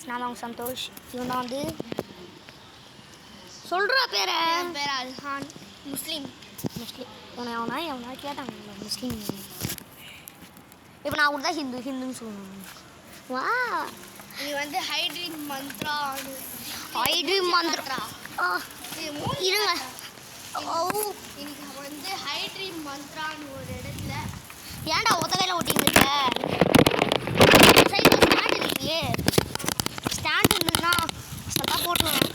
நான் தான் சந்தோஷ். இவன் தான் வந்து சொல்கிறா பேரை. என் பேர் அல்ஹான். முஸ்லீம். எவனா கேட்டாங்க முஸ்லீம். இப்போ நான் கூட தான் ஹிந்துன்னு சொல்லணும். வா நீ வந்து ஹைட்ரீம் மந்த்ரா. இருங்க. இன்னைக்கு வந்து ஹைட்ரீம் மந்த்ரான்னு ஒரு இடத்துல. ஏன்டா ஒத்த கையில் ஓட்டிட்டு இருக்க? சைக்கிள் ஸ்டாண்ட் இல்லையே. ஸ்டாண்ட் இருந்ததுன்னா நல்லா போட்டுருவேன்.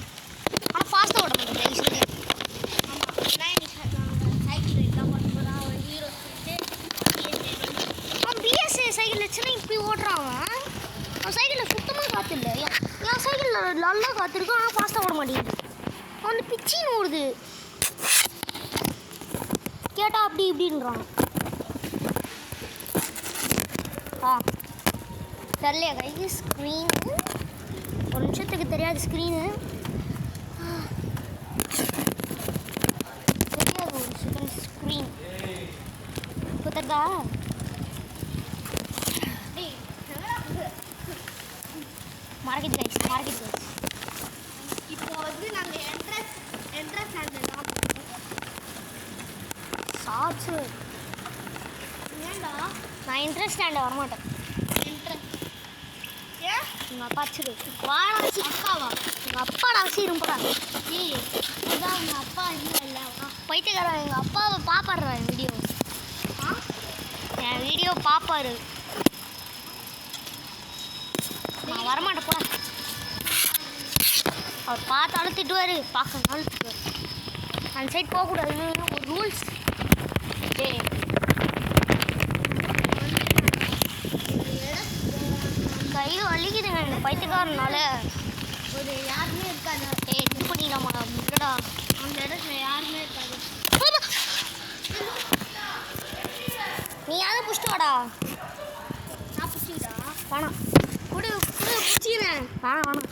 ஆனால் ஃபாஸ்ட்டாக ஓட முடியும் ரைஸ்லேயே. சைக்கிள் எல்லாம் ஓட்ட போகிறான். அவன் ஹீரோ அவன் பிஎஸ்ஏ சைக்கிள் வச்சுன்னா இப்படி ஓட்டுறான். அவன் சைக்கிளில் சுத்தமாக காற்று இல்லை. என் சைக்கிளில் நல்லா காற்று இருக்கும், ஆனால் ஃபாஸ்ட்டாக ஓட மாட்டேங்குது. அவன் வந்து பிச்சின்னு ஓடுது. கேட்டால் அப்படி இப்படின்றான். தெரியலையா கைக்கு ஸ்க்ரீனு? ஒரு நிமிஷத்துக்கு தெரியாது ஸ்க்ரீனு. தெரியாது ஒரு செகண்ட் ஸ்க்ரீன். இப்போ தெரிதா? Market guys. இப்போ வந்து நாங்கள் என்ட்ரன்ஸ் ஸ்டாண்டர்ட் சாட்ஸு. ஏன்டா நான் என்ட்ரன்ஸ் ஸ்டாண்டை வரமாட்டேன். ஏன் எங்கள் அப்பா வச்சுரு வாடாச்சு. அக்காவா? எங்கள் அப்பாடா வச்சு இருப்பா. ஏய் அதான் உங்கள் அப்பா இல்லை. பைத்தியக்காரன் எங்கள் அப்பாவை பார்ப்பாடுறா என் வீடியோ. என் வீடியோ பார்ப்பாரு. நான் வரமாட்டேன் போட. அவர் பார்த்தாலும் திட்டுவார், பார்க்கறனாலும் திட்டுவார். அந்த சைட் போகக்கூடாது ஒரு ரூல்ஸ். கையில் வலிக்குதுங்க இந்த பைத்தியக்காரனால. ஒரு யாருமே இருக்காது. இது பண்ணிடலாமா முட்டடா? அந்த இடத்துல யாருமே இருக்காது. நீ யாரும் புஷ்டு வாடா. நான் பிடிச்சிக்கிட்டா வேணாம். கூட பிடிச்சிக்கிறேன். வேணாம்.